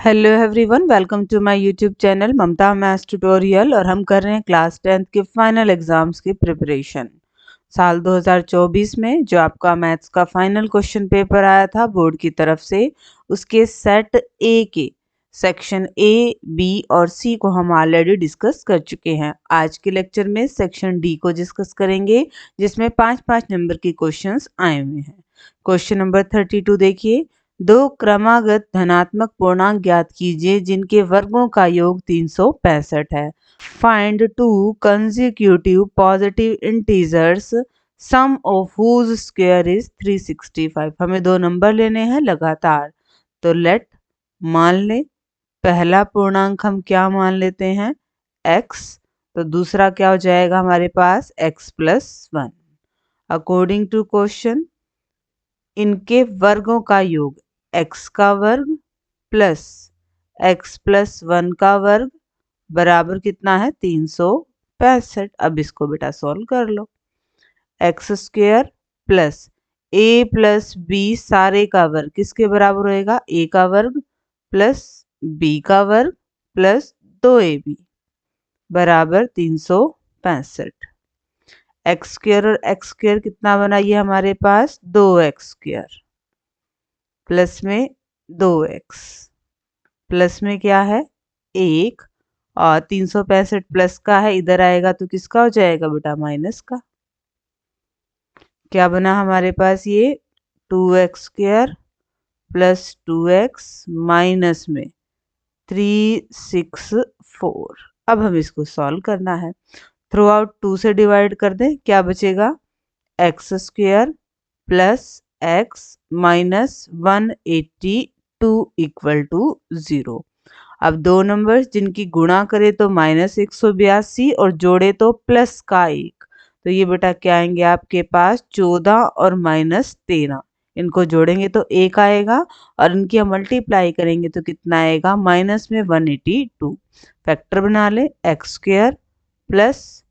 Hello everyone, welcome to my YouTube channel Mamta maths tutorial. और हम कर रहे हैं क्लास 10th के फाइनल एग्जाम्स की प्रिपरेशन। साल 2024 में जो आपका मैथ्स का फाइनल क्वेश्चन पेपर आया था बोर्ड की तरफ से, उसके सेट ए के सेक्शन ए, बी और सी को हम ऑलरेडी डिस्कस कर चुके हैं। आज के लेक्चर में सेक्शन डी को डिस्कस करेंगे, जिसमें 5-5 नंबर के क्वेश्चंस आए हुए हैं। क्वेश्चन नंबर 32 देखिए, दो क्रमागत धनात्मक पूर्णांक ज्ञात कीजिए जिनके वर्गों का योग 365 है। Find two consecutive positive integers sum of whose square is 365। हमें दो नंबर लेने हैं लगातार, तो लेट मान ले पहला पूर्णांक हम क्या मान लेते हैं x, तो दूसरा क्या हो जाएगा हमारे पास x+1। अकॉर्डिंग टू क्वेश्चन इनके वर्गों का योग x का वर्ग प्लस x+1 का वर्ग बराबर कितना है 365। अब इसको बेटा सॉल्व कर लो। x² plus a plus b सारे का वर्ग किसके बराबर होएगा, a का वर्ग प्लस b का वर्ग प्लस 2ab बराबर 365। x² और x² कितना बना, ये हमारे पास 2x² प्लस में 2x प्लस में क्या है 1 और 365 प्लस का है, इधर आएगा तो किसका हो जाएगा बेटा माइनस का। क्या बना हमारे पास ये 2x² प्लस 2x माइनस में 364। अब हम इसको सॉल्व करना है। थ्रू आउट 2 से डिवाइड कर दें, क्या बचेगा x² plus x minus 182 equal to 0। अब दो नंबर्स जिनकी गुणा करे तो -182 और जोड़े तो प्लस का 1, तो ये बेटा क्या आएंगे आपके पास 14 और -13। इनको जोड़ेंगे तो 1 आएगा और इनकी हम मल्टीप्लाई करेंगे तो कितना आएगा माइनस में 182। फैक्टर बना ले, x² plus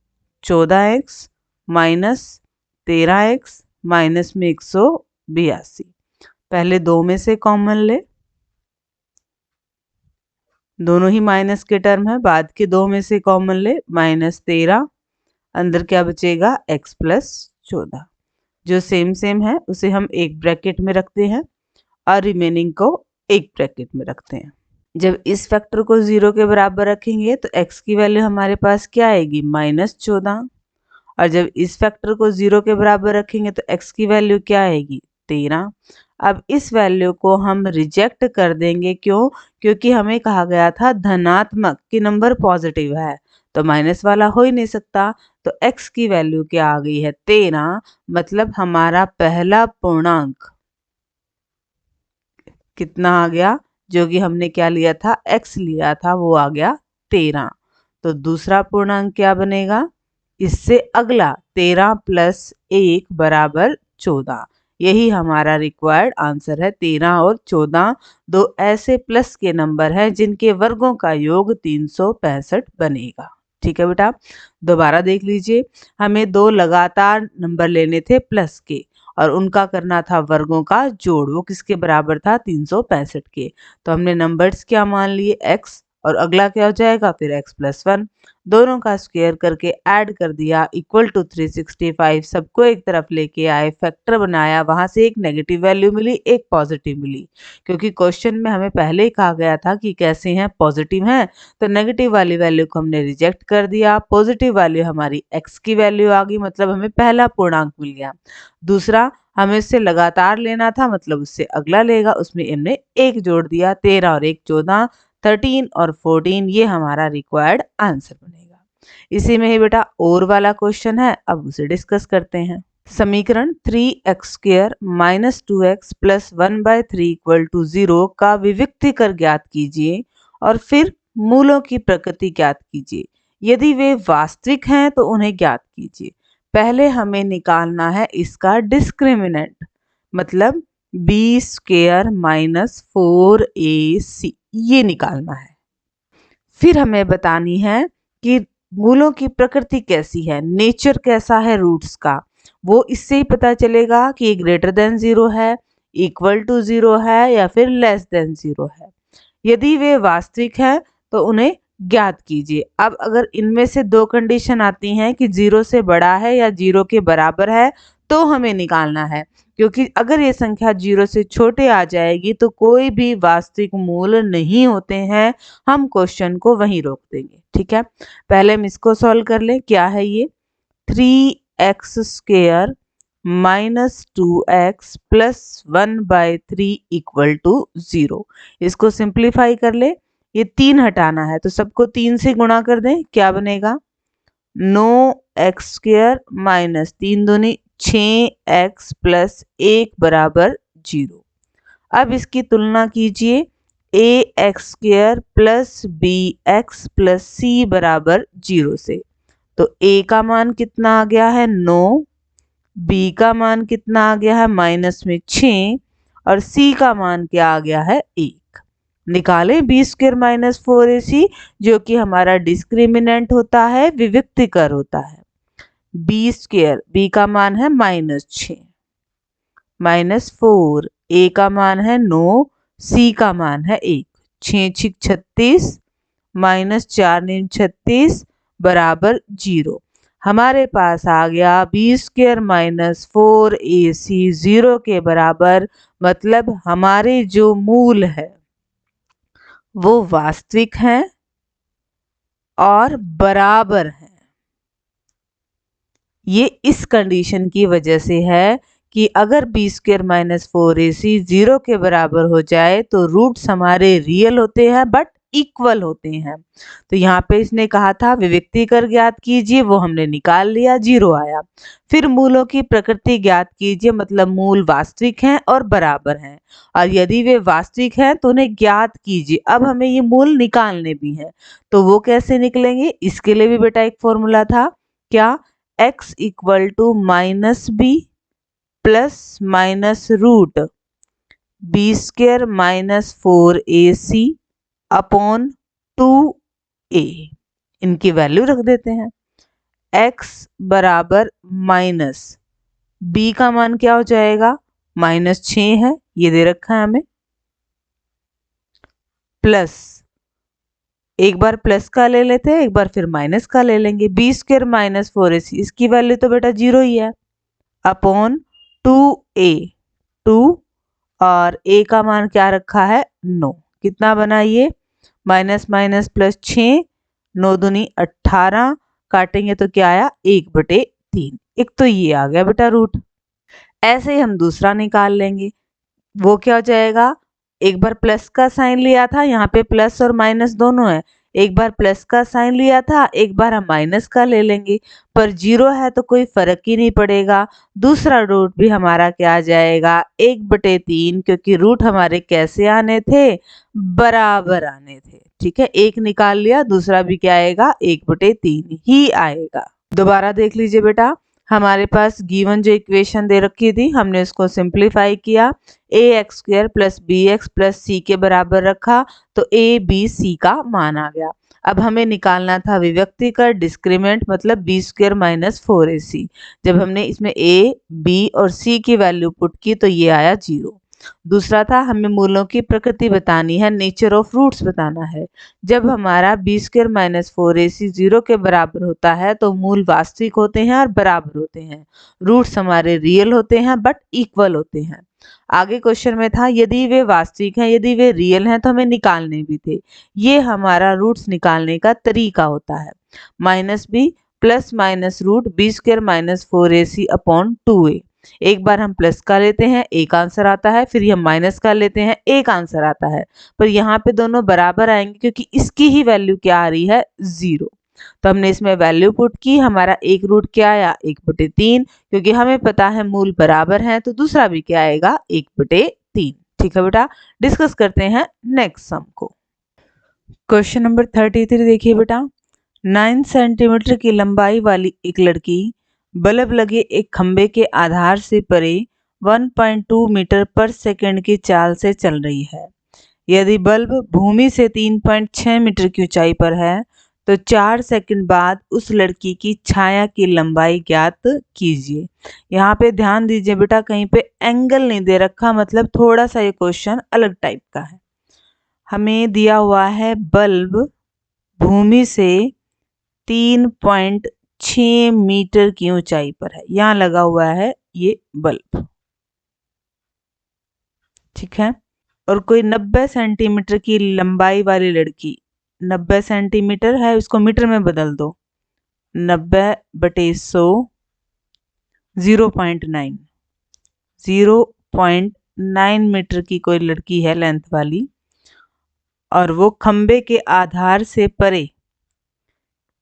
14x minus 13x minus में 182। पहले दो में से कॉमन ले, दोनों ही माइनस के टर्म है, बाद के दो में से कॉमन ले -13, अंदर क्या बचेगा x+14। जो सेम है उसे हम एक ब्रैकेट में रखते हैं और रिमेनिंग को एक ब्रैकेट में रखते हैं। जब इस फैक्टर को 0 के बराबर रखेंगे तो x की वैल्यू हमारे पास क्या आएगी -14, और जब इस फैक्टर को 0 के बराबर रखेंगे तो x की वैल्यू क्या आएगी 13। अब इस वैल्यू को हम रिजेक्ट कर देंगे, क्यों, क्योंकि हमें कहा गया था धनात्मक कि नंबर पॉजिटिव है, तो माइनस वाला हो ही नहीं सकता। तो x की वैल्यू क्या आ गई है 13, मतलब हमारा पहला पूर्णांक कितना आ गया, जो कि हमने क्या लिया था x लिया था, वो आ गया 13। तो दूसरा पूर्णांक क्या बनेगा, इससे अगला 13 प्लस 1 बराबर 14। यही हमारा रिक्वायर्ड आंसर है। 13 और 14 दो ऐसे प्लस के नंबर हैं जिनके वर्गों का योग 365 बनेगा। ठीक है बेटा, दोबारा देख लीजिए। हमें दो लगातार नंबर लेने थे प्लस के और उनका करना था वर्गों का जोड़, वो किसके बराबर था 365 के। तो हमने नंबर्स क्या मान लिए x, और अगला क्या हो जाएगा फिर x+1, दोनों का स्क्वायर करके ऐड कर दिया इक्वल टू 365। सबको एक तरफ लेके आए, फैक्टर बनाया, वहां से एक नेगेटिव वैल्यू मिली एक पॉजिटिव मिली, क्योंकि क्वेश्चन में हमें पहले ही कहा गया था कि कैसे हैं पॉजिटिव हैं, तो नेगेटिव वाली वैल्यू को हमने रिजेक्ट कर दिया, पॉजिटिव वैल्यू हमारी x की वैल्यू आ गई, मतलब हमें पहला पूर्णांक मिल गया। दूसरा हमें इससे लगातार लेना था, मतलब उससे अगला लेगा, उसमें हमने एक जोड़ दिया, 13 और 1 14, 13 और 14, ये हमारा रिक्वायर्ड आंसर बनेगा। इसी में ही बेटा और वाला क्वेश्चन है, अब उसे डिस्कस करते हैं। समीकरण 3x² minus 2x plus 1/3 equal to 0 का विविक्ति कर ज्ञात कीजिए और फिर मूलों की प्रकृति ज्ञात कीजिए। यदि वे वास्तविक हैं तो उन्हें ज्ञात कीजिए। पहले हमें निकालना है इसका डिस्क्रिमिनेंट, मतलब b² माइनस 4ac, ये निकालना है। फिर हमें बतानी है कि मूलों की प्रकृति कैसी है, नेचर कैसा है रूट्स का, वो इससे ही पता चलेगा कि ग्रेटर देन 0 है, इक्वल टू 0 है या फिर लेस देन 0 है। यदि वे वास्तविक हैं तो उन्हें ज्ञात कीजिए। अब अगर इनमें से दो कंडीशन आती हैं कि 0 से बड़ा है या 0 के बराबर है तो हमें निकालना है, क्योंकि अगर ये संख्या 0 से छोटे आ जाएगी तो कोई भी वास्तविक मूल नहीं होते हैं, हम क्वेश्चन को वहीं रोक देंगे। ठीक है, पहले हम इसको सॉल्व कर ले। क्या है ये? 3x² minus 2x plus 1/3 equal to 0। इसको सिंप्लीफाई कर ले। ये 3 हटाना है तो सबको 3 से गुणा कर दें। क्या बनेगा? 9x² माइनस 3 दूनी 6x प्लस 1 बराबर 0। अब इसकी तुलना कीजिए ax² plus bx plus c बराबर 0 से। तो a का मान कितना आ गया है? 9, b का मान कितना आ गया है? माइनस में 6 और c का मान क्या आ गया है? 1। निकालें b² माइनस 4ac जो कि हमारा डिस्क्रिमिनेंट होता है, विविक्तिकर होता है। b² b का मान है -6 माइनस 4, a का मान है 9, c का मान है 1। 6 36 माइनस 4 36 बराबर 0। हमारे पास आ गया b² माइनस 4ac 0 के बराबर। मतलब हमारे जो मूल है वो वास्तविक हैं और बराबर हैं। ये इस कंडीशन की वजह से है कि अगर b² माइनस 4ac 0 के बराबर हो जाए तो रूट्स हमारे रियल होते हैं बट इक्वल होते हैं। तो यहाँ पे इसने कहा था विविक्तिकर ज्ञात कीजिए, वो हमने निकाल लिया, 0 आया। फिर मूलों की प्रकृति ज्ञात कीजिए, मतलब मूल वास्तविक हैं और बराबर हैं, और यदि वे वास्तविक हैं तो उन्हें ज्ञात कीजिए। अब हमें ये मूल निकालने भी हैं, तो वो कैसे निकलेंगे? इसके लिए भी बेटा एक फॉर्मूला था। क्या? x equal to minus B plus minus root b² minus 4ac upon 2a। इनकी वैल्यू रख देते हैं। x बराबर माइनस b का मान क्या हो जाएगा? -6 है, ये दे रखा है हमें, प्लस एक बार प्लस का ले लेते हैं, एक बार फिर माइनस का ले लेंगे। b² माइनस 4ac इसकी वैल्यू तो बेटा 0 ही है, अपॉन 2a 2 और a का मान क्या रखा है? 9। कितना बना ये? माइनस माइनस प्लस 6, 9 दूनी 18, काटेंगे तो क्या आया? 1/3। एक तो ये आ गया बेटा रूट। ऐसे ही हम दूसरा निकाल लेंगे। वो क्या हो जाएगा? एक बार प्लस का साइन लिया था, यहाँ पे प्लस और माइनस दोनों है। एक बार प्लस का साइन लिया था, एक बार हम माइनस का ले लेंगे, पर 0 है तो कोई फर्क ही नहीं पड़ेगा। दूसरा रूट भी हमारा क्या आ जाएगा? 1/3, क्योंकि रूट हमारे कैसे आने थे? बराबर आने थे। ठीक है, एक निकाल लिया, दूसरा भी क्या आएगा? 1/3 ही आएगा। दोबारा देख लीजिए बेटा, हमारे पास गिवन जो इक्वेशन दे रखी थी हमने उसको सिंप्लीफाई किया। ax² plus bx plus c के बराबर रखा तो a b c का मान आ गया। अब हमें निकालना था विविक्तिकर डिस्क्रिमिनेंट, मतलब b² माइनस 4ac। जब हमने इसमें a b और c की वैल्यू पुट की तो ये आया 0। दूसरा था हमें मूलों की प्रकृति बतानी है, नेचर ऑफ रूट्स बताना है। जब हमारा b² माइनस 4ac 0 के बराबर होता है तो मूल वास्तविक होते हैं और बराबर होते हैं। रूट्स हमारे रियल होते हैं बट इक्वल होते हैं। आगे क्वेश्चन में था यदि वे वास्तविक हैं, यदि वे रियल हैं तो हमें निकालने भी थे। ये हमारा रूट्स निकालने का तरीका होता है। -b plus minus root b² minus 4ac upon 2a। एक बार हम प्लस का लेते हैं, एक आंसर आता है, फिर हम माइनस का लेते हैं, एक आंसर आता है, पर यहाँ पे दोनों बराबर आएंगे क्योंकि इसकी ही वैल्यू क्या आ रही है? 0। तो हमने इसमें वैल्यू पुट की, हमारा एक रूट क्या आया? 1/3, क्योंकि हमें पता है मूल बराबर हैं तो दूसरा भी क्या आएगा? 1/3। ठीक है बेटा, डिस्कस करते हैं नेक्स्ट सम को। क्वेश्चन नंबर 33 देखिए बेटा, 9 सेंटीमीटर की लंबाई वाली एक लड़की बल्ब लगे एक खंबे के आधार से परे 1.2 मीटर पर सेकंड की चाल से चल रही है। यदि बल्ब भूमि से 3.6 मीटर की ऊंचाई पर है तो 4 सेकंड बाद उस लड़की की छाया की लंबाई ज्ञात कीजिए। यहाँ पे ध्यान दीजिए बेटा, कहीं पे एंगल नहीं दे रखा, मतलब थोड़ा सा ये क्वेश्चन अलग टाइप का है। हमें दिया हुआ है बल्ब भूमि से 3.6 मीटर की ऊंचाई पर है। यहाँ लगा हुआ है ये बल्ब, ठीक है। और कोई 90 सेंटीमीटर की लंबाई वाली लड़की, 90 सेंटीमीटर है, इसको मीटर में बदल दो, 90/100, 0.9 मीटर की कोई लड़की है लेंथ वाली, और वो खंबे के आधार से परे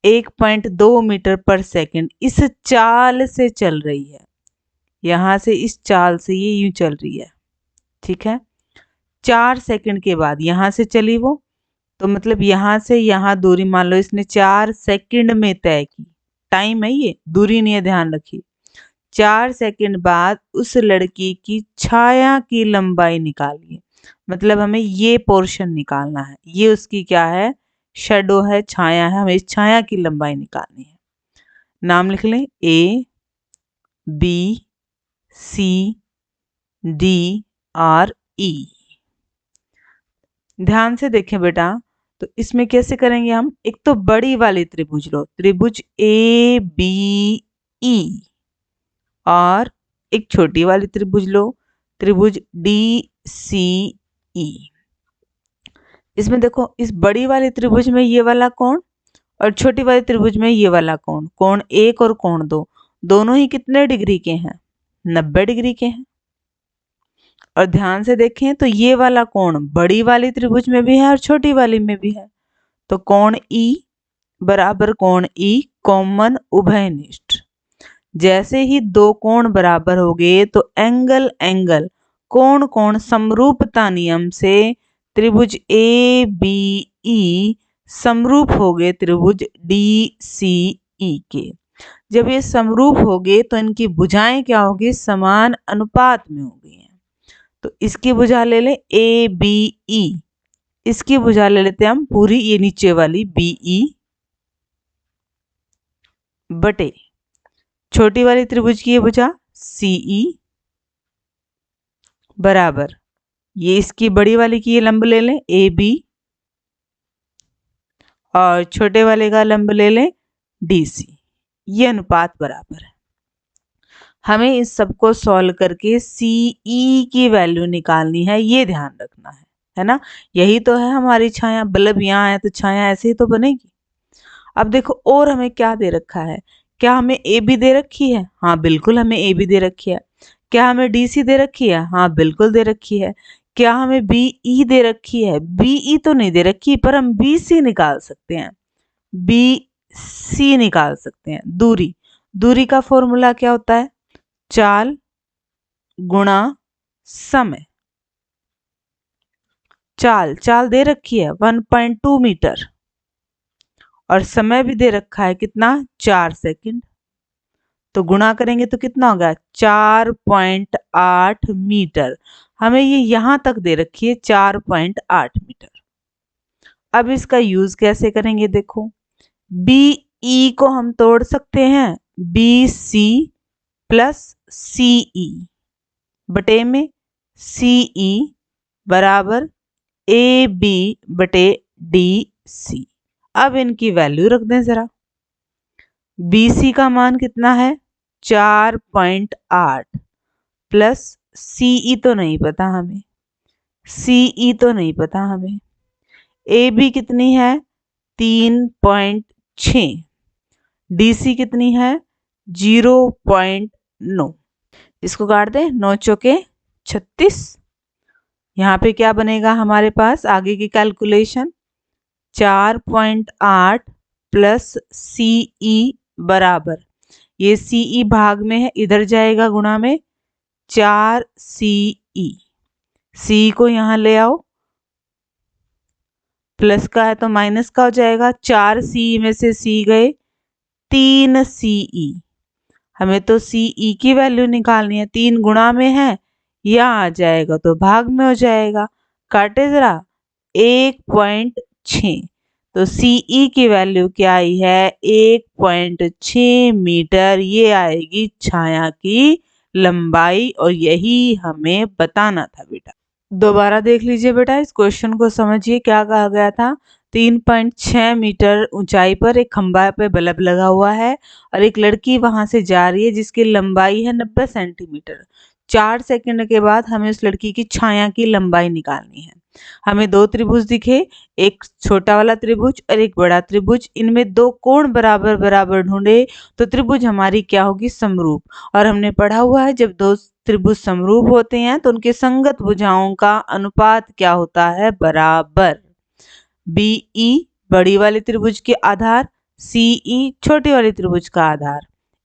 1.2 मीटर पर सेकंड इस चाल से चल रही है। यहाँ से इस चाल से ये यूं चल रही है, ठीक है। 4 सेकंड के बाद यहाँ से चली वो, तो मतलब यहाँ से यहाँ दूरी मान लो इसने 4 सेकंड में तय की। टाइम है ये, दूरी नहीं है, ध्यान रखिए। 4 सेकंड बाद उस लड़की की छाया की लंबाई निकालिए। मतलब हमें ये पोर्शन निकालना है, ये उसकी क्या है, शैडो है, छाया है। हमें इस छाया की लंबाई निकालनी है। नाम लिख लें, A B C D और E। ध्यान से देखें बेटा, तो इसमें कैसे करेंगे हम, एक तो बड़ी वाली त्रिभुज लो, त्रिभुज ABE, और एक छोटी वाली त्रिभुज लो, त्रिभुज DCE। इसमें देखो, इस बड़ी वाली त्रिभुज में ये वाला कोण और छोटी वाली त्रिभुज में ये वाला कोण, कोण 1 और कोण 2, दोनों ही कितने डिग्री के हैं, 90 डिग्री के हैं। और ध्यान से देखें तो ये वाला कोण बड़ी वाली त्रिभुज में भी है और छोटी वाली में भी है। तो कोण E बराबर कोण E कॉमन उभयनिष्ठ। जैसे ही दो कोण बराबर हो गए तो एंगल एंगल कोण कोण समरूपता नियम से त्रिभुज ABE समरूप हो गए त्रिभुज DCE के। जब ये समरूप हो गए तो इनकी भुजाएं क्या होगी, समान अनुपात में हो गई हैं। तो इसकी भुजा ले लें ABE, इसकी भुजा ले लेते हैं हम पूरी ये नीचे वाली BE बटे छोटी वाली त्रिभुज की ये भुजा CE बराबर ये इसकी बड़ी वाली की ये लंब ले लें AB और छोटे वाले का लंब ले लें DC। ये अनुपात बराबर है। हमें इस सबको सॉल्व करके CE की वैल्यू निकालनी है, ये ध्यान रखना है ना। यही तो है हमारी छाया, बल्ब यहाँ है तो छाया ऐसे ही तो बनेगी। अब देखो और हमें क्या दे रखा है, क्या हमें AB दे रखी है, हाँ बिल्कुल हमें AB दे रखी है। क्या हमें DC दे रखी है, हाँ बिल्कुल दे रखी है। क्या हमें BE दे रखी है, BE तो नहीं दे रखी, पर हम BC निकाल सकते हैं, BC निकाल सकते हैं। दूरी, दूरी का फॉर्मूला क्या होता है, चाल गुणा समय। चाल दे रखी है 1.2 मीटर और समय भी दे रखा है कितना, 4 सेकंड। तो गुणा करेंगे तो कितना होगा, 4.8 मीटर। हमें ये यहां तक दे रखी है 4.8 मीटर। अब इसका यूज कैसे करेंगे, देखो BE को हम तोड़ सकते हैं BC प्लस CE बटे में CE बराबर AB बटे DC। अब इनकी वैल्यू रख दें जरा। BC का मान कितना है 4.8 प्लस CE तो नहीं पता हमें, CE तो नहीं पता हमें। AB कितनी है 3.6, DC कितनी है 0.9। इसको काट दें, 9 चौके 36। यहाँ पे क्या बनेगा हमारे पास आगे की कैलकुलेशन, 4.8 प्लस CE बराबर, ये CE भाग में है इधर जाएगा गुणा में 4CE। CE को यहाँ ले आओ, प्लस का है तो माइनस का हो जाएगा, 4CE में से C गए 3CE। हमें तो CE की वैल्यू निकालनी है, 3 गुणा में है, यहाँ आ जाएगा तो भाग में हो जाएगा। काटे जरा 1.6, तो CE की वैल्यू क्या आई है 1.6 मीटर। ये आएगी छाया की लंबाई और यही हमें बताना था बेटा। दोबारा देख लीजिए बेटा, इस क्वेश्चन को समझिए। क्या कहा गया था? 3.6 मीटर ऊंचाई पर एक खंभा पे बल्ब लगा हुआ है और एक लड़की वहां से जा रही है जिसकी लंबाई है 90 सेंटीमीटर। 4 सेकंड के बाद हमें उस लड़की की छाया की लंबाई निकालनी है। हमें दो त्रिभुज दिखे, एक छोटा वाला त्रिभुज और एक बड़ा त्रिभुज। इनमें दो कोण बराबर बराबर ढूंढे तो त्रिभुज हमारी क्या होगी? समरूप। और हमने पढ़ा हुआ है जब दो त्रिभुज समरूप होते हैं तो उनके संगत भुजाओं का अनुपात क्या होता है? बराबर। BE बड़ी वाले त्रिभुज के आधार, CE छोटी वाले त्रिभुज का आधार,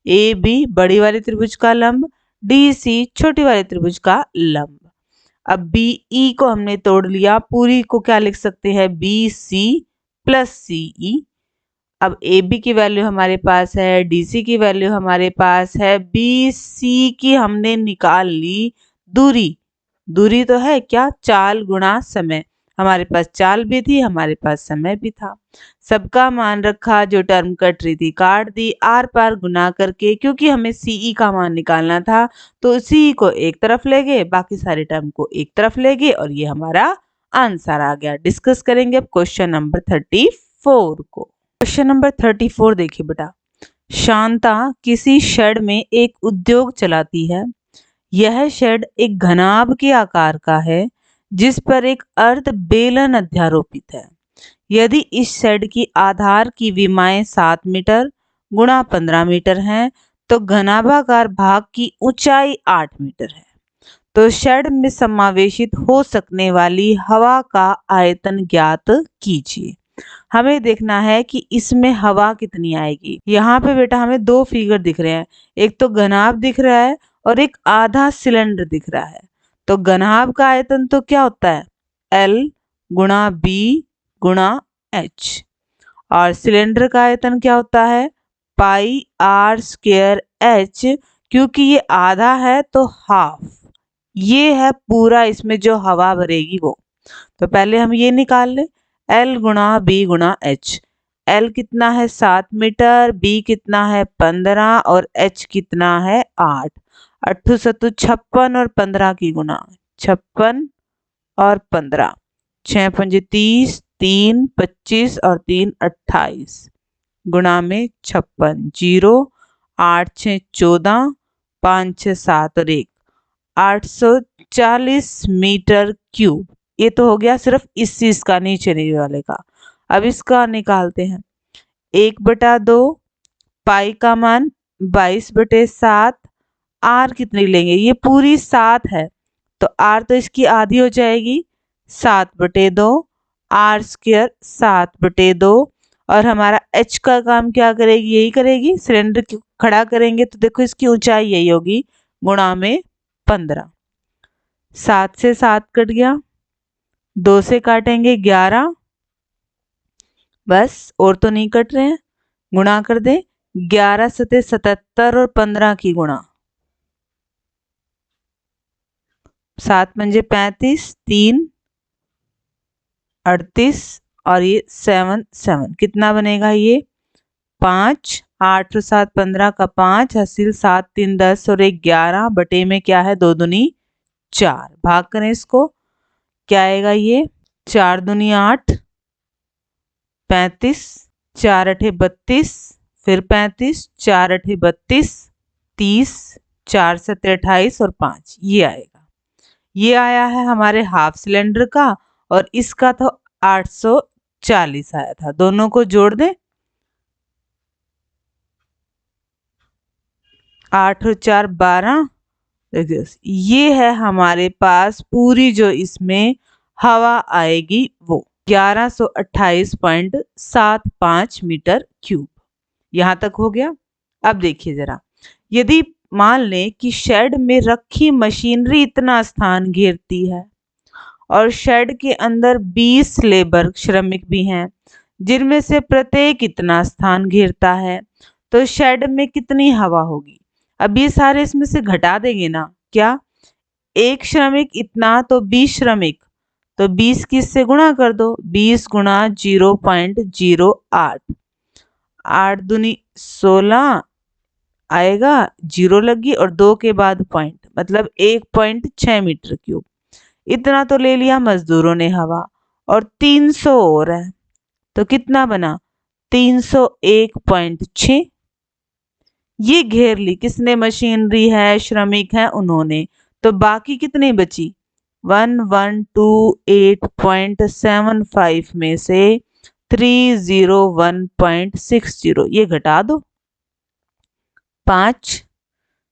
AB बड़ी वाले त्रिभुज का लंब, DC छोटी वाले त्रिभुज का लंब। अब BE को हमने तोड़ लिया, पूरी को क्या लिख सकते हैं? BC plus CE। अब AB की वैल्यू हमारे पास है, DC की वैल्यू हमारे पास है, BC की हमने निकाल ली दूरी। दूरी तो है क्या? चाल गुणा समय। हमारे पास चाल भी थी, हमारे पास समय भी था। सबका मान रखा, जो टर्म कट रही थी काट दी, आर पार गुना करके, क्योंकि हमें CE का मान निकालना था तो CE को एक तरफ ले गए, बाकी सारे टर्म को एक तरफ ले गए और ये हमारा आंसर आ गया। डिस्कस करेंगे अब क्वेश्चन नंबर 34 को। क्वेश्चन नंबर 34 देखिए बेटा। शांता किसी शेड में एक उद्योग चलाती है। यह शेड एक घनाभ के आकार का है जिस पर एक अर्ध बेलन अध्यारोपित है। यदि इस शेड की आधार की विमाएं 7 मीटर गुणा 15 मीटर हैं तो घनाभाकार भाग की ऊंचाई 8 मीटर है। तो शेड में समावेशित हो सकने वाली हवा का आयतन ज्ञात कीजिए। हमें देखना है कि इसमें हवा कितनी आएगी। यहाँ पे बेटा हमें दो फिगर दिख रहे हैं, एक तो घनाभ दिख रहा है और एक आधा सिलेंडर दिख रहा है। तो घनाभ का आयतन तो क्या होता है? L गुणा B गुणा H। और सिलेंडर का आयतन क्या होता है? पाई R स्क्वायर H। क्योंकि ये आधा है तो हाफ, ये है पूरा इसमें जो हवा भरेगी वो। तो पहले हम ये निकाल लें, L गुणा B गुणा H। L कितना है? 7 मीटर, B कितना है? 15 और H कितना है? 8। 8 सत्तू 56 और 15 की गुणा 56 और 15, 6 पंजे 30, 3 25 और 3 28 गुणा में 56, 0 8 6 14, 5 6 7 और 1 840 मीटर क्यूब। ये तो हो गया सिर्फ इस चीज का, नीचे नहीं वाले का। अब इसका निकालते हैं। 1/2 पाई का मान 22/7। आर कितनी लेंगे? ये पूरी 7 है तो आर तो इसकी आधी हो जाएगी, 7/2 आर स्क्वायर 7/2। और हमारा H का काम क्या करेगी? यही करेगी, सिलेंडर को खड़ा करेंगे तो देखो इसकी ऊंचाई यही होगी, गुणा में 15। 7 से 7 कट गया, 2 से काटेंगे 11, बस और तो नहीं कट रहे हैं। गुणा कर दे, 11 सते 77 और 15 की गुणा, 7 पंजे 35, 3 38 और ये 7 7 कितना बनेगा? ये 5, 8 और 7 15 का 5, हासिल 7 3 10 और 1 11 बटे में क्या है? 2 दूनी 4। भाग करें इसको, क्या आएगा? ये 4 दूनी 8, 35, 4 8 32, फिर 35, 4 8 32, 30, 4 7 28 और 5, ये आएगा। ये आया है हमारे हाफ सिलेंडर का और इसका तो 840 आया था। दोनों को जोड़ दें, 8 और 4 12। ये है हमारे पास पूरी जो इसमें हवा आएगी वो 1128.75 मीटर क्यूब। यहाँ तक हो गया। अब देखिए जरा, यदि मान लें कि शेड में रखी मशीनरी इतना स्थान घेरती है और शेड के अंदर 20 लेबर श्रमिक भी हैं जिनमें से प्रत्येक इतना स्थान घेरता है, तो शेड में कितनी हवा होगी? अब ये सारे इसमें से घटा देंगे ना, क्या? एक श्रमिक इतना तो 20 श्रमिक, तो 20 की इससे गुणा कर दो, 20 गुणा 0.08, 8 दूनी 16 आएगा, 0 लगी और 2 के बाद पॉइंट, मतलब 1.6 मीटर क्यूब। इतना तो ले लिया मजदूरों ने हवा, और 300 और है, तो कितना बना 301.6। ये घेर ली किसने, मशीनरी है, श्रमिक है उन्होंने, तो बाकी कितनी बची 1128.75 में से 301.60 ये घटा दो। 5,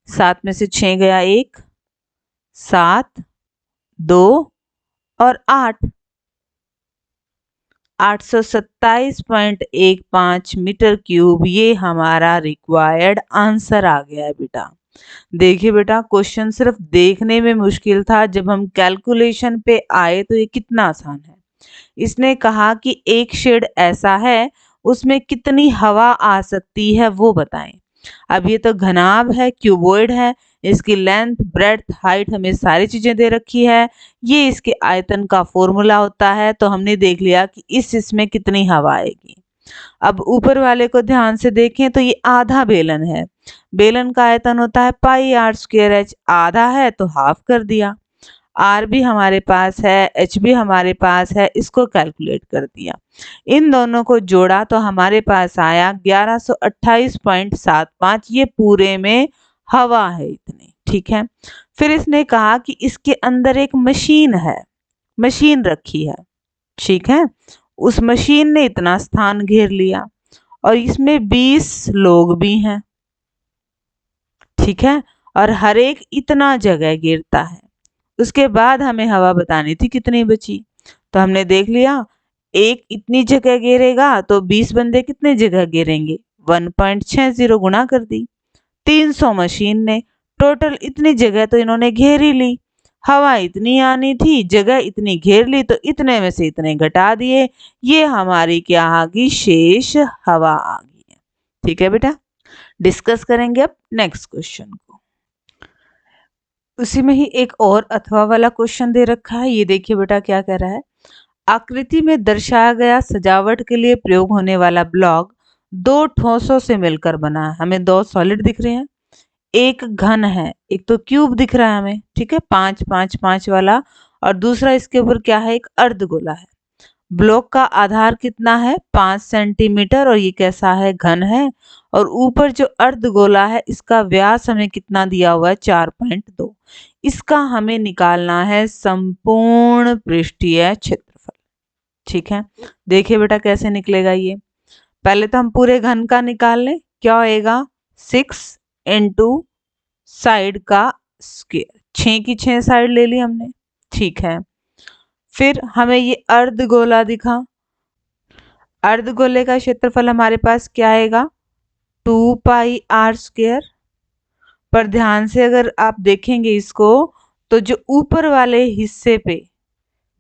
7 में से 6 गया 1, 7, 2 और 8, 827.15 मीटर क्यूब, ये हमारा रिक्वायर्ड आंसर आ गया है बेटा। देखिए बेटा क्वेश्चन सिर्फ देखने में मुश्किल था, जब हम कैलकुलेशन पे आए तो ये कितना आसान है। इसने कहा कि एक शेड ऐसा है उसमें कितनी हवा आ सकती है वो बताएं। अब ये तो घनाभ है, क्यूबॉइड है, इसकी लेंथ ब्रेड्थ हाइट हमें सारी चीजें दे रखी है, ये इसके आयतन का फॉर्मूला होता है, तो हमने देख लिया कि इसमें कितनी हवा आएगी। अब ऊपर वाले को ध्यान से देखें तो ये आधा बेलन है, बेलन का आयतन होता है पाई आर स्क्वायर एच, आधा है तो हाफ कर दिया, आर भी हमारे पास है, एच भी हमारे पास है, इसको कैलकुलेट कर दिया, इन दोनों को जोड़ा तो हमारे पास आया 1128.75, ये पूरे में हवा है इतनी, ठीक है। फिर इसने कहा कि इसके अंदर एक मशीन है, मशीन रखी है, ठीक है, उस मशीन ने इतना स्थान घेर लिया और इसमें 20 लोग भी हैं, ठीक है, और हर एक इतना जगह घेरता है। उसके बाद हमें हवा बतानी थी कितनी बची, तो हमने देख लिया एक इतनी जगह घेरेगा तो 20 बंदे कितने जगह घेरेंगे, 1.60 गुना कर दी, 300 मशीन ने, टोटल इतनी जगह तो इन्होंने घेर ही ली, हवा इतनी आनी थी, जगह इतनी घेर ली, तो इतने में से इतने घटा दिए, ये हमारी क्या आ गई, शेष हवा आ गई है। ठीक है बेटा, डिस्कस करेंगे अब नेक्स्ट क्वेश्चन को। उसी में ही एक और अथवा वाला क्वेश्चन दे रखा है, ये देखिए बेटा क्या कह रहा है, आकृति में दर्शाया गया सजावट के लिए प्रयोग होने वाला ब्लॉक दो ठोसों से मिलकर बना है। हमें दो सॉलिड दिख रहे हैं, एक घन है, एक तो क्यूब दिख रहा है हमें, ठीक है, 5 5 5 वाला, और दूसरा इसके ऊपर क्या है, एक अर्धगोला है। ब्लॉक का आधार कितना है 5 सेंटीमीटर, और ये कैसा है, घन है, और ऊपर जो अर्धगोला है इसका व्यास हमें कितना दिया हुआ है 4.2, इसका हमें निकालना है संपूर्ण पृष्ठीय क्षेत्रफल। ठीक है, देखिए बेटा कैसे निकलेगा ये, पहले तो हम पूरे घन का निकाल लें, क्या होएगा 6 इंटू साइड का स्क्वायर, 6 की 6 साइड ले ली हमने, ठीक है। फिर हमें ये अर्धगोला दिखा, अर्धगोले का क्षेत्रफल हमारे पास क्या आएगा 2 पाई आर स्क्वायर, पर ध्यान से अगर आप देखेंगे इसको तो जो ऊपर वाले हिस्से पे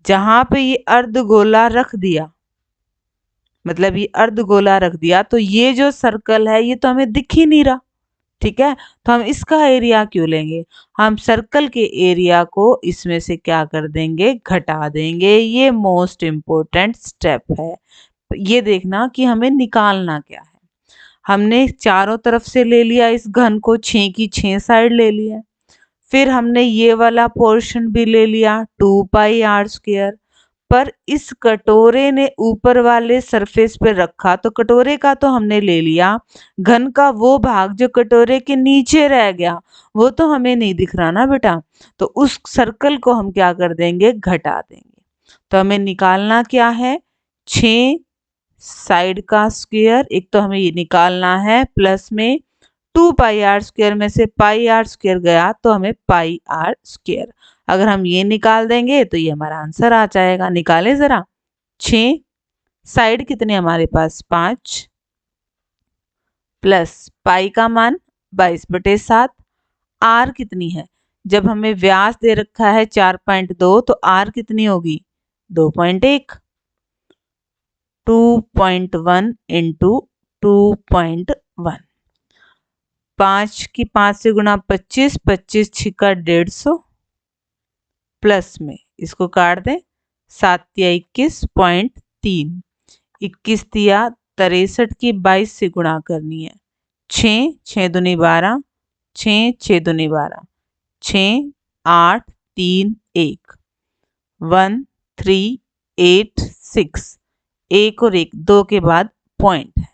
जहां पे ये अर्धगोला रख दिया, मतलब ये अर्धगोला रख दिया, तो ये जो सर्कल है ये तो हमें दिख ही नहीं रहा, ठीक है, तो हम इसका एरिया क्यों लेंगे, हम सर्कल के एरिया को इसमें से क्या कर देंगे, घटा देंगे, ये मोस्ट इम्पोर्टेंट स्टेप है। ये देखना कि हमें निकालना क्या है, हमने चारों तरफ से ले लिया इस घन को, 6 की 6 साइड ले लिया, फिर हमने ये वाला पोर्शन भी ले लिया 2 पाई आर स्क्वायर, पर इस कटोरे ने ऊपर वाले सरफेस पे रखा, तो कटोरे का तो हमने ले लिया, घन का वो भाग जो कटोरे के नीचे रह गया वो तो हमें नहीं दिख रहा ना बेटा, तो उस सर्कल को हम क्या कर देंगे, घटा देंगे। तो हमें निकालना क्या है 6 साइड का स्क्वायर, एक तो हमें ये निकालना है, प्लस में 2 पाई आर स्क्वायर में से पाई आर स्क्वायर गया तो हमें पाई आर स्क्वायर, अगर हम ये निकाल देंगे तो ये हमारा आंसर आ जाएगा। निकालें जरा, 6 साइड कितने हमारे पास 5, प्लस पाई का मान 22/7, आर कितनी है, जब हमें व्यास दे रखा है 4.2 तो आर कितनी होगी 2.1, 2.1 इंटू 2.1, 5 की 5 से गुना 25, 25 छिका 150, प्लस में इसको काट दें, 7 या 21.3, 21 दिया 63 की 22 से गुणा करनी है, 6 6 दूनी 12, 6 6 दूनी 12, 6 8 3 1, 1 3 8 6, एक और एक, दो के बाद पॉइंट है,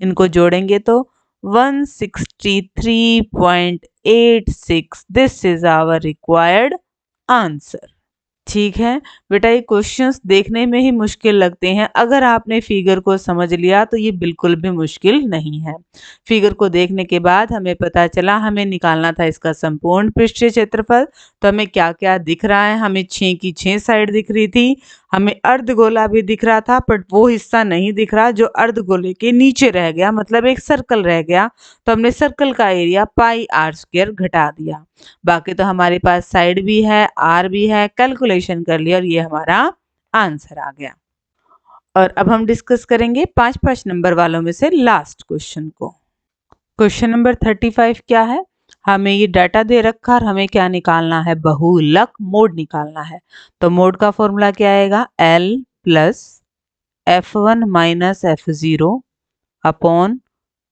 इनको जोड़ेंगे तो 163.86। This is our required answer. ठीक है बेटा, ये क्वेश्चंस देखने में ही मुश्किल लगते हैं, अगर आपने फिगर को समझ लिया तो ये बिल्कुल भी मुश्किल नहीं है। फिगर को देखने के बाद हमें पता चला हमें निकालना था इसका संपूर्ण पृष्ठीय क्षेत्रफल। तो हमें क्या क्या दिख रहा है, हमें 6 की 6 साइड दिख रही थी, हमें अर्धगोला भी दिख रहा था, बट वो हिस्सा नहीं दिख रहा जो अर्धगोले के नीचे रह गया, मतलब एक सर्कल रह गया। तो हमने सर्कल का एरिया पाई आर स्क्वायर घटा दिया। बाकी तो हमारे पास साइड भी है, आर भी है, कैलकुलेशन कर लिया और ये हमारा आंसर आ गया। और अब हम डिस्कस करेंगे 5-5 नंबर वालों में से लास्ट क्वेश्चन को। क्वेश्चन नंबर 35 क्या है, हमें ये डाटा दे रखा और हमें क्या निकालना है, बहुलक मोड निकालना है। तो मोड का फॉर्मूला क्या आएगा, L plus F1 minus F0 upon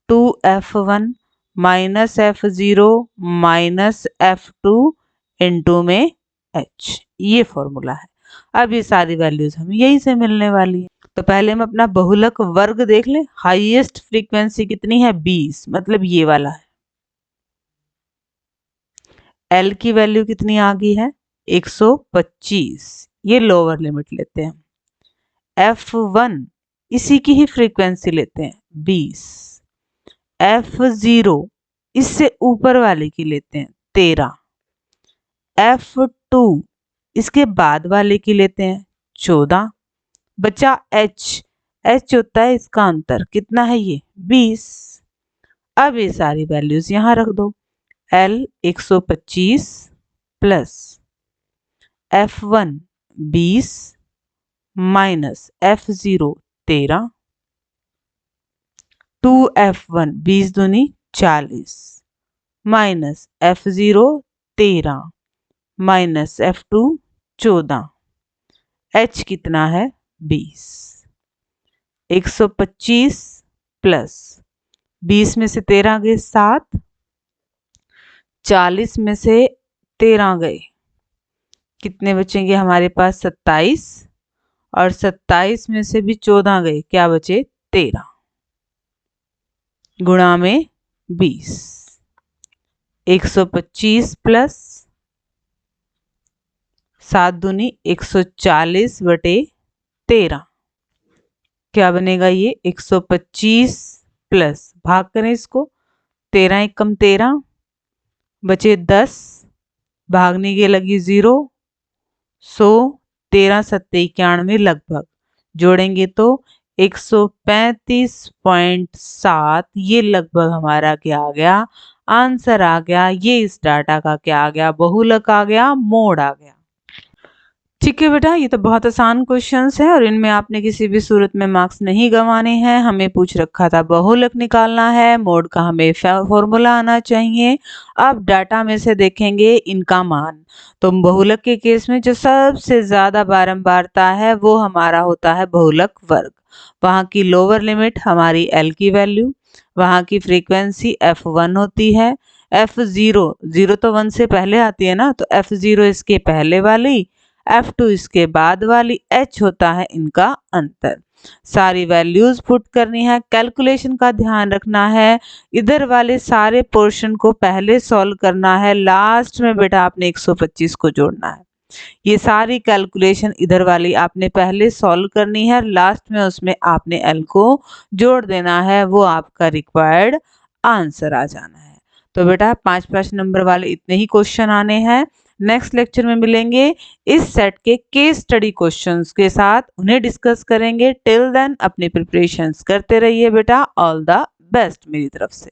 2F1 minus F0 minus F2 into में H, ये फॉर्मूला है। अब ये सारी वैल्यूज हमें यही से मिलने वाली है। तो पहले हम अपना बहुलक वर्ग देख लें। हाईएस्ट फ्रीक्वेंसी कितनी है, 20, मतलब ये वाला है। L की वैल्यू कितनी आ गई है, 125, ये लोअर लिमिट लेते हैं। F1 इसी की ही फ्रीक्वेंसी लेते हैं 20। F0 इससे ऊपर वाले की लेते हैं 13। F2 इसके बाद वाले की लेते हैं 14। बचा H होता है इसका अंतर, कितना है ये, 20। अब ये सारी वैल्यूज यहाँ रख दो। L 125 plus F1 20 minus F0 13, 2F1 20 दूनी 40 minus F0 13 minus F2 14, H कितना है 20। 125 प्लस 20 में से 13 गए 7, 40 में से 13 गए, कितने बचेंगे हमारे पास 27, और 27 में से भी 14 गए, क्या बचे 13, गुणा में 20। 125 प्लस 7 दूनी 140 बटे 13, क्या बनेगा ये 125 प्लस, भाग करें इसको, 13 एकम 13, बचे 10, भागने की लगी 0, 100, 13 सत्ते 91 लगभग, जोड़ेंगे तो 135.7, ये लगभग हमारा क्या आ गया, आंसर आ गया। ये इस डाटा का क्या आ गया, बहुलक आ गया, मोड आ गया। ठीक है बेटा, ये तो बहुत आसान क्वेश्चंस है और इनमें आपने किसी भी सूरत में मार्क्स नहीं गंवाने हैं। हमें पूछ रखा था बहुलक निकालना है, मोड का हमें फॉर्मूला आना चाहिए। अब डाटा में से देखेंगे इनका मान। तो बहुलक के केस में जो सबसे ज्यादा बारंबारता है वो हमारा होता है बहुलक वर्ग। वहाँ की लोअर लिमिट हमारी L की वैल्यू, वहाँ की फ्रीक्वेंसी F1 होती है, F0 0 तो 1 से पहले आती है ना, तो F0 इसके पहले वाली, F2 इसके बाद वाली, H होता है इनका अंतर। सारी वैल्यूज पुट करनी है, कैलकुलेशन का ध्यान रखना है, इधर वाले सारे पोर्शन को पहले सॉल्व करना है, लास्ट में बेटा आपने 125 को जोड़ना है। ये सारी कैलकुलेशन इधर वाली आपने पहले सॉल्व करनी है, लास्ट में उसमें आपने L को जोड़ देना है, वो आपका रिक्वायर्ड आंसर आ जाना है। तो बेटा 5-5 नंबर वाले इतने ही क्वेश्चन आने हैं। नेक्स्ट लेक्चर में मिलेंगे इस सेट के केस स्टडी क्वेश्चंस के साथ, उन्हें डिस्कस करेंगे। टिल देन अपनी प्रिपरेशंस करते रहिए बेटा। ऑल द बेस्ट मेरी तरफ से।